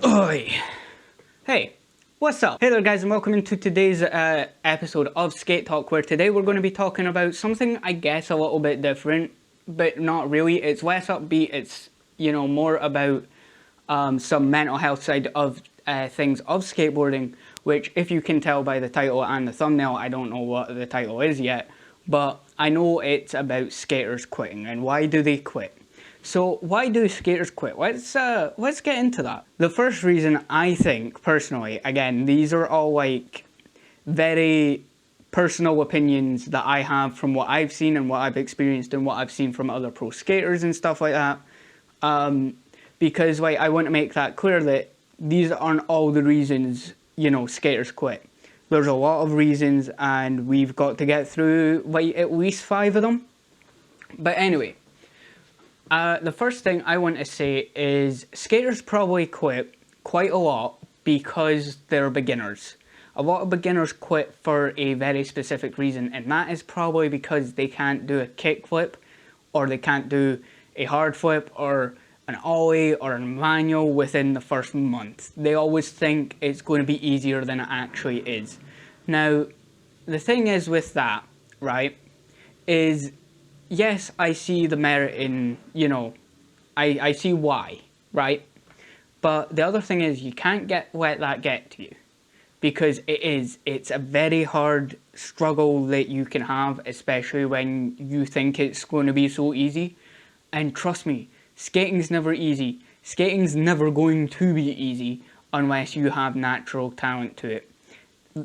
Oi! Hey, what's up? Hey there guys, and welcome into today's episode of Skate Talk, where today we're going to be talking about something I guess a little bit different, but not really. It's less upbeat, it's, more about some mental health side of things of skateboarding, which if you can tell by the title and the thumbnail, I don't know what the title is yet, but I know it's about skaters quitting, and why do they quit? So why do skaters quit? Let's get into that. The first reason, I think, personally, again, these are all like very personal opinions that I have from what I've seen and what I've experienced and what I've seen from other pro skaters and stuff like that. Because like I want to make that clear that these aren't all the reasons, skaters quit. There's a lot of reasons, and we've got to get through like at least 5 of them. But anyway, the first thing I want to say is skaters probably quit quite a lot because they're beginners. A lot of beginners quit for a very specific reason, and that is probably because they can't do a kickflip, or they can't do a hard flip, or an ollie, or a manual within the first month. They always think it's going to be easier than it actually is. Now, the thing is with that, right, is yes, I see the merit in, I see why, right? But the other thing is you can't let that get to you, because it's a very hard struggle that you can have, especially when you think it's going to be so easy. And trust me, skating's never easy. Skating's never going to be easy unless you have natural talent to it.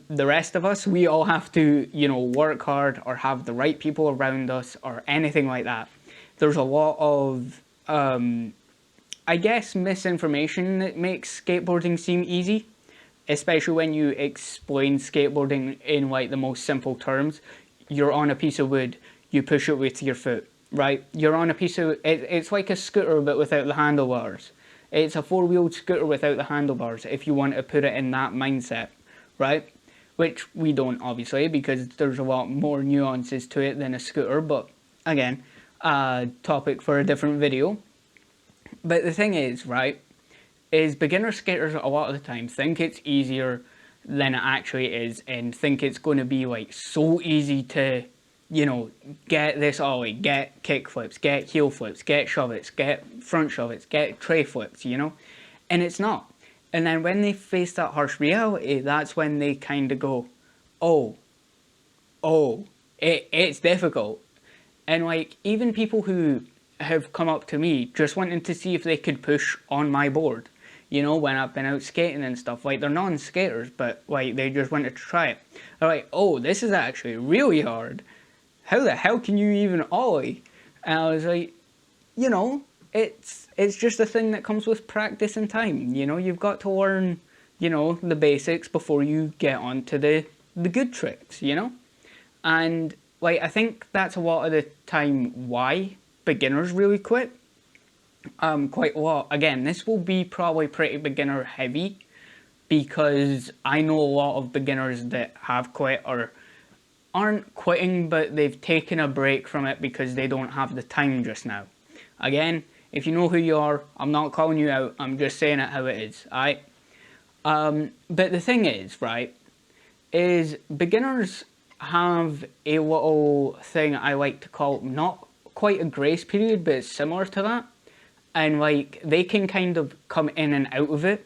The rest of us, we all have to, work hard or have the right people around us or anything like that. There's a lot of, I guess, misinformation that makes skateboarding seem easy, especially when you explain skateboarding in like the most simple terms. You're on a piece of wood, you push it with your foot, right? You're on a piece of, it's like a scooter but without the handlebars. It's a four-wheeled scooter without the handlebars, if you want to put it in that mindset, right? Which we don't, obviously, because there's a lot more nuances to it than a scooter, but again, topic for a different video. But the thing is, right, is beginner skaters a lot of the time think it's easier than it actually is, and think it's going to be like so easy to, get this ollie, get kick flips, get heel flips, get shove it's, get front shove it's, get tray flips, and it's not. And then when they face that harsh reality, that's when they kind of go, it's difficult. And like, even people who have come up to me just wanting to see if they could push on my board, when I've been out skating and stuff, like they're non-skaters, but like they just wanted to try it. They're like, oh, this is actually really hard. How the hell can you even ollie? And I was like, it's just a thing that comes with practice and time. You've got to learn, the basics before you get onto the good tricks, And like, I think that's a lot of the time why beginners really quit. Quite a lot. Again, this will be probably pretty beginner heavy, because I know a lot of beginners that have quit or aren't quitting, but they've taken a break from it because they don't have the time just now. Again, if you know who you are, I'm not calling you out, I'm just saying it how it is, alright? But the thing is, right, is beginners have a little thing I like to call, not quite a grace period, but it's similar to that. And like, they can kind of come in and out of it,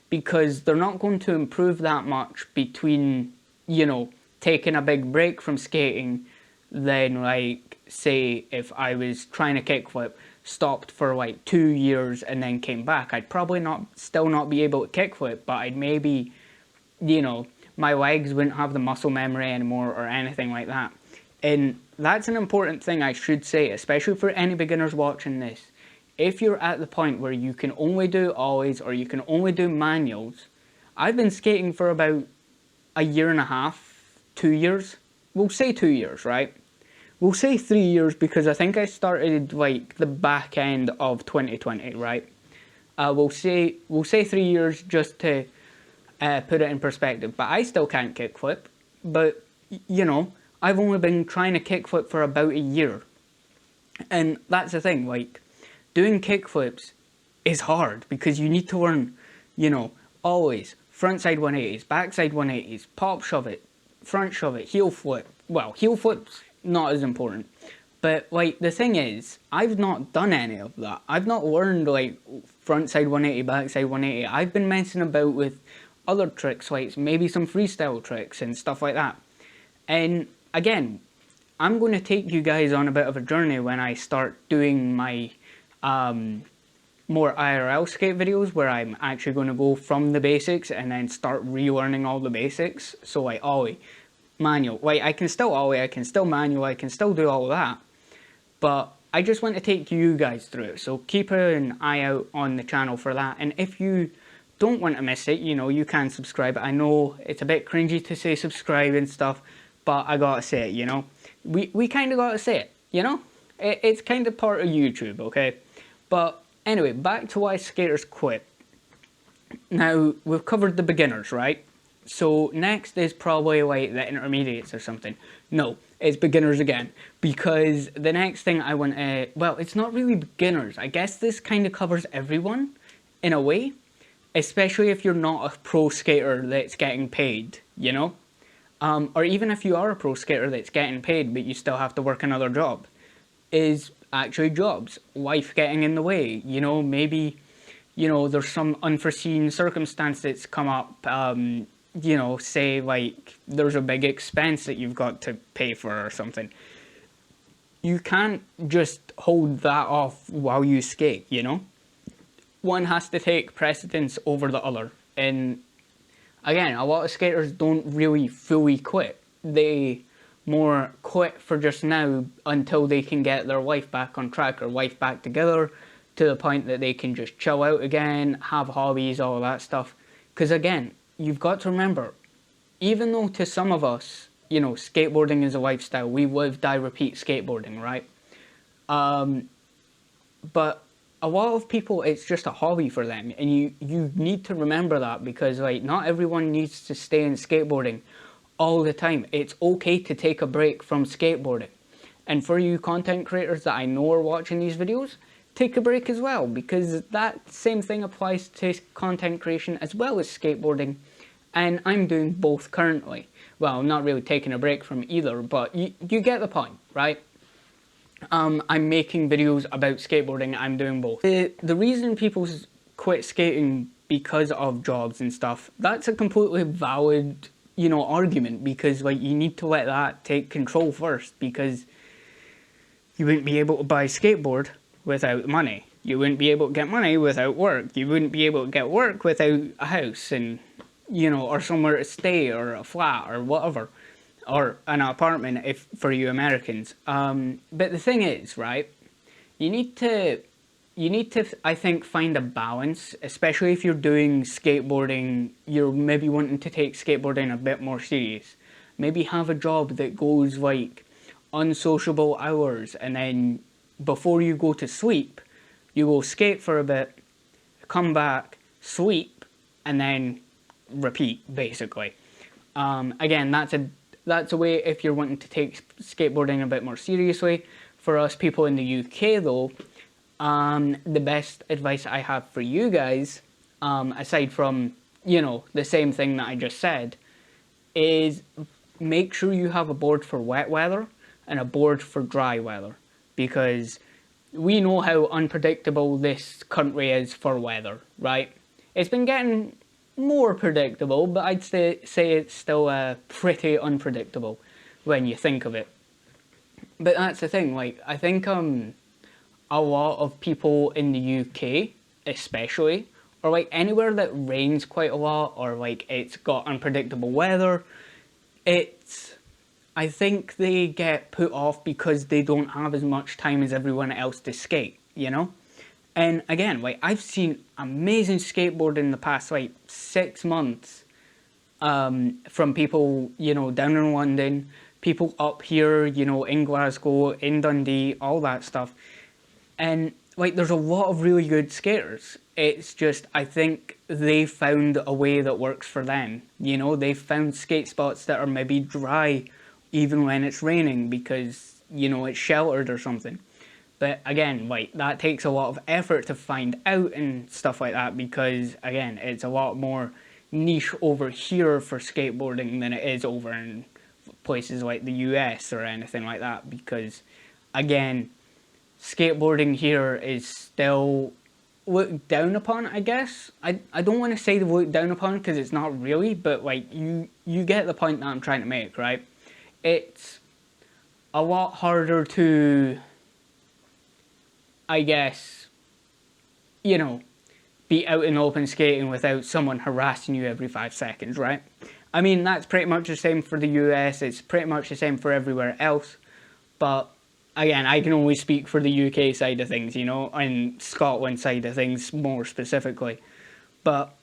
because they're not going to improve that much between, taking a big break from skating, then like, say if I was trying to kickflip, stopped for like 2 years and then came back, I'd probably still not be able to kickflip, but I'd maybe, my legs wouldn't have the muscle memory anymore or anything like that. And that's an important thing I should say, especially for any beginners watching this. If you're at the point where you can only do ollies or you can only do manuals, I've been skating for about a year and a half, 2 years. We'll say 2 years, right? We'll say 3 years, because I think I started like the back end of 2020, right? We'll say 3 years just to put it in perspective. But I still can't kickflip. But, I've only been trying to kickflip for about a year. And that's the thing, like, doing kickflips is hard because you need to learn, you know, always frontside 180s, backside 180s, pop shove it, front shove it, heel flip. Well, heel flip's not as important. But, like, the thing is, I've not done any of that. I've not learned, like, frontside 180, backside 180. I've been messing about with other tricks, like maybe some freestyle tricks and stuff like that. And, again, I'm going to take you guys on a bit of a journey when I start doing my more IRL skate videos, where I'm actually going to go from the basics and then start relearning all the basics. So, like, ollie, manual. Like, I can still ollie, I can still manual, I can still do all of that. But I just want to take you guys through it, so keep an eye out on the channel for that. And if you don't want to miss it, you know, you can subscribe. I know it's a bit cringy to say subscribe and stuff, but I gotta say it, you know. We kind of gotta say it, you know. It's kind of part of YouTube, okay? But anyway, back to why skaters quit. Now, we've covered the beginners, right? So next is probably like the intermediates or something. No, it's beginners again, because the next thing I want to, well, it's not really beginners. I guess this kind of covers everyone in a way, especially if you're not a pro skater that's getting paid, you know? Or even if you are a pro skater that's getting paid but you still have to work another job, is actually jobs. Life getting in the way, you know, maybe, you know, there's some unforeseen circumstance that's come up, you know, say like there's a big expense that you've got to pay for or something. You can't just hold that off while you skate, you know? One has to take precedence over the other. And again, a lot of skaters don't really fully quit. They more quit for just now until they can get their life back on track, or life back together, to the point that they can just chill out again, have hobbies, all of that stuff. Because again, you've got to remember, even though to some of us, you know, skateboarding is a lifestyle, we live, die, repeat skateboarding, right? But a lot of people, it's just a hobby for them, and you need to remember that, because like not everyone needs to stay in skateboarding all the time. It's okay to take a break from skateboarding. And for you content creators that I know are watching these videos, take a break as well, because that same thing applies to content creation as well as skateboarding. And I'm doing both currently. Well, I'm not really taking a break from either, but you get the point, right? I'm making videos about skateboarding, I'm doing both. The reason people quit skating because of jobs and stuff, that's a completely valid, you know, argument, because like you need to let that take control first, because you wouldn't be able to buy a skateboard without money. You wouldn't be able to get money without work. You wouldn't be able to get work without a house and, you know, or somewhere to stay, or a flat, or whatever. Or an apartment, if for you Americans. But the thing is, right, you need to, I think, find a balance, especially if you're doing skateboarding, you're maybe wanting to take skateboarding a bit more serious. Maybe have a job that goes like unsociable hours, and then before you go to sleep, you go skate for a bit, come back, sleep, and then repeat, basically. Again, that's a way if you're wanting to take skateboarding a bit more seriously. For us people in the UK though, the best advice I have for you guys, aside from, you know, the same thing that I just said, is make sure you have a board for wet weather and a board for dry weather, because we know how unpredictable this country is for weather, right? It's been getting more predictable, but I'd say it's still pretty unpredictable when you think of it. But that's the thing, like, I think a lot of people in the UK especially, or like anywhere that rains quite a lot, or like it's got unpredictable weather, I think they get put off because they don't have as much time as everyone else to skate, you know? And again, like, I've seen amazing skateboard in the past like 6 months, from people, you know, down in London, people up here, you know, in Glasgow, in Dundee, all that stuff. And like, there's a lot of really good skaters. It's just, I think they found a way that works for them. You know, they've found skate spots that are maybe dry even when it's raining, because, you know, it's sheltered or something. But again, like, that takes a lot of effort to find out and stuff like that, because again, it's a lot more niche over here for skateboarding than it is over in places like the US or anything like that, because again, skateboarding here is still looked down upon, I guess. I don't want to say looked down upon, because it's not really, but like, you get the point that I'm trying to make, right? It's a lot harder to, I guess, you know, be out in open skating without someone harassing you every 5 seconds, right? I mean, that's pretty much the same for the US, it's pretty much the same for everywhere else, but again, I can only speak for the UK side of things, you know, and Scotland side of things more specifically. But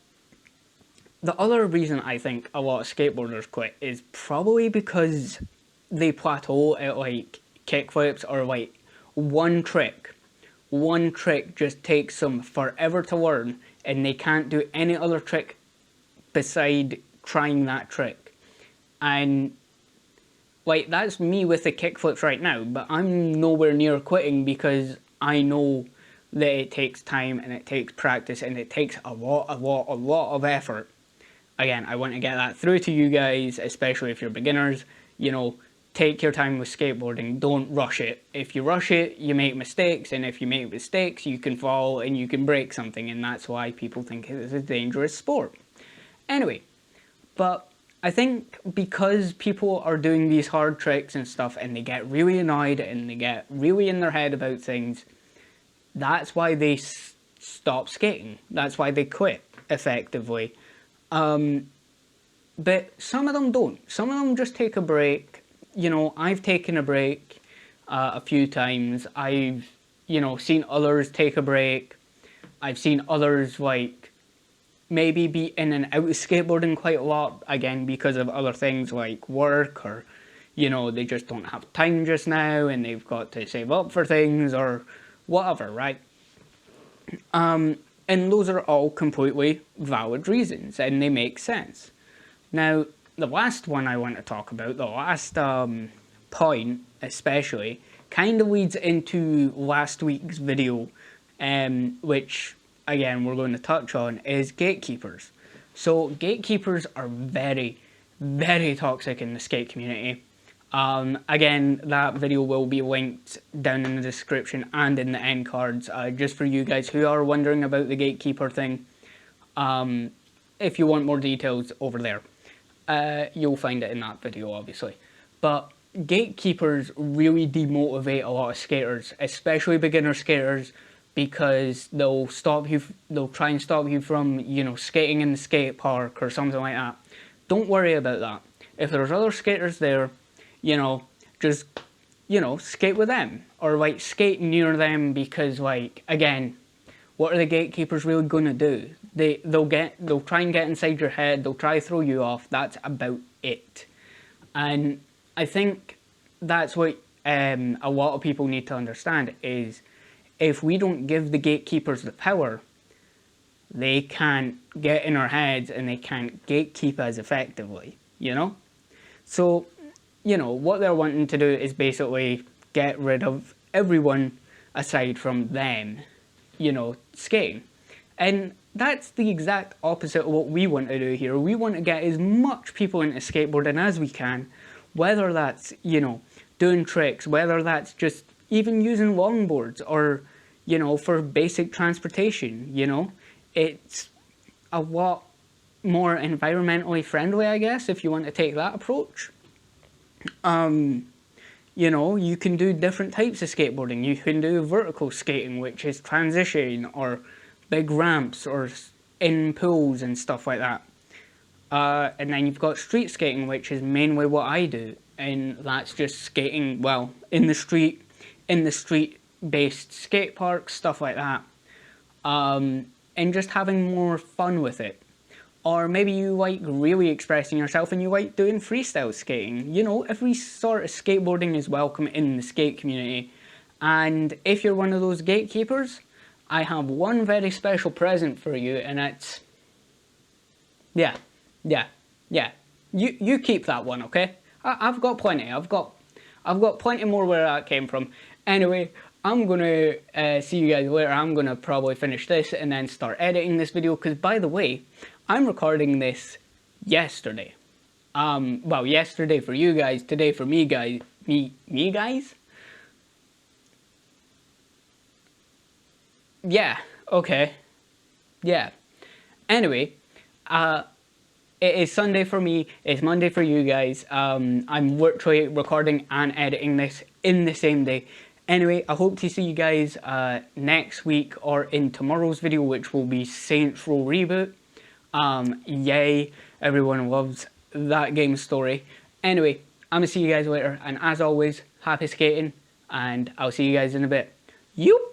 the other reason I think a lot of skateboarders quit is probably because they plateau at like kickflips, or like one trick. One trick just takes them forever to learn, and they can't do any other trick beside trying that trick. And like, that's me with the kickflips right now, but I'm nowhere near quitting, because I know that it takes time and it takes practice and it takes a lot of effort. Again, I want to get that through to you guys, especially if you're beginners. You know, take your time with skateboarding, don't rush it. If you rush it, you make mistakes, and if you make mistakes, you can fall and you can break something, and that's why people think it is a dangerous sport. Anyway, but I think because people are doing these hard tricks and stuff, and they get really annoyed and they get really in their head about things, that's why they stop skating. That's why they quit, effectively. But some of them don't. Some of them just take a break. You know, I've taken a break a few times. I've, you know, seen others take a break. I've seen others, like, maybe be in and out of skateboarding quite a lot, again, because of other things like work, or, you know, they just don't have time just now and they've got to save up for things or whatever, right? And those are all completely valid reasons, and they make sense. Now, the last one I want to talk about, the last point especially, kind of leads into last week's video, which, again, we're going to touch on, is gatekeepers. So gatekeepers are very, very toxic in the skate community. Again, that video will be linked down in the description and in the end cards, just for you guys who are wondering about the gatekeeper thing. If you want more details over there, you'll find it in that video, obviously. But gatekeepers really demotivate a lot of skaters, especially beginner skaters, because they'll try and stop you from, you know, skating in the skate park or something like that. Don't worry about that. If there's other skaters there, you know, just, you know, skate with them, or like skate near them, because, like, again, what are the gatekeepers really gonna do? They'll try and get inside your head, they'll try to throw you off, that's about it. And I think that's what a lot of people need to understand, is if we don't give the gatekeepers the power, they can't get in our heads and they can't gatekeep as effectively, you know? So, you know, what they're wanting to do is basically get rid of everyone aside from them, you know, skating. And that's the exact opposite of what we want to do here. We want to get as much people into skateboarding as we can, whether that's, you know, doing tricks, whether that's just even using longboards, or, you know, for basic transportation, you know. It's a lot more environmentally friendly, I guess, if you want to take that approach. You know, you can do different types of skateboarding. You can do vertical skating, which is transition, or big ramps, or in pools and stuff like that. And then you've got street skating, which is mainly what I do, and that's just skating, well, in the street-based skate parks, stuff like that. And just having more fun with it. Or maybe you like really expressing yourself and you like doing freestyle skating. You know, every sort of skateboarding is welcome in the skate community. And if you're one of those gatekeepers, I have one very special present for you, and it's... Yeah. You keep that one, okay? I've got plenty. I've got plenty more where that came from. Anyway, I'm gonna see you guys later. I'm gonna probably finish this and then start editing this video, because by the way, I'm recording this yesterday. Well, yesterday for you guys, today for me guys. Me guys? Yeah, okay. Yeah. Anyway, it is Sunday for me, it's Monday for you guys. I'm literally recording and editing this in the same day. Anyway, I hope to see you guys next week or in tomorrow's video, which will be Saints Row Reboot. Yay, everyone loves that game story. Anyway, I'm gonna see you guys later, and as always, happy skating, and I'll see you guys in a bit. You.